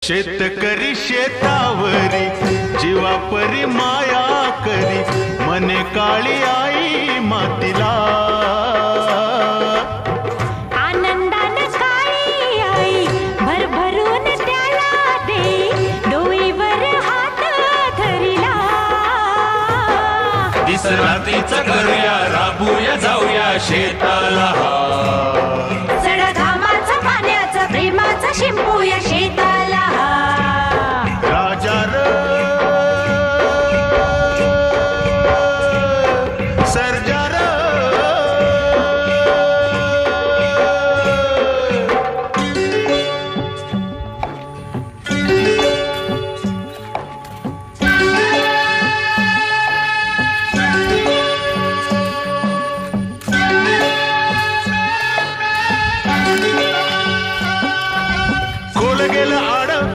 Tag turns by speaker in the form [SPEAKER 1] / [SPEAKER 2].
[SPEAKER 1] शेतकरी शेतावरी जीवापरी माया करी, मने काळी आई मातीला.
[SPEAKER 2] आनंदान काळी आई भरभरून त्याला दे, डोईवर हात धरिला.
[SPEAKER 3] दिसरात्रीचं करूया, राबूया जाऊया शेताला.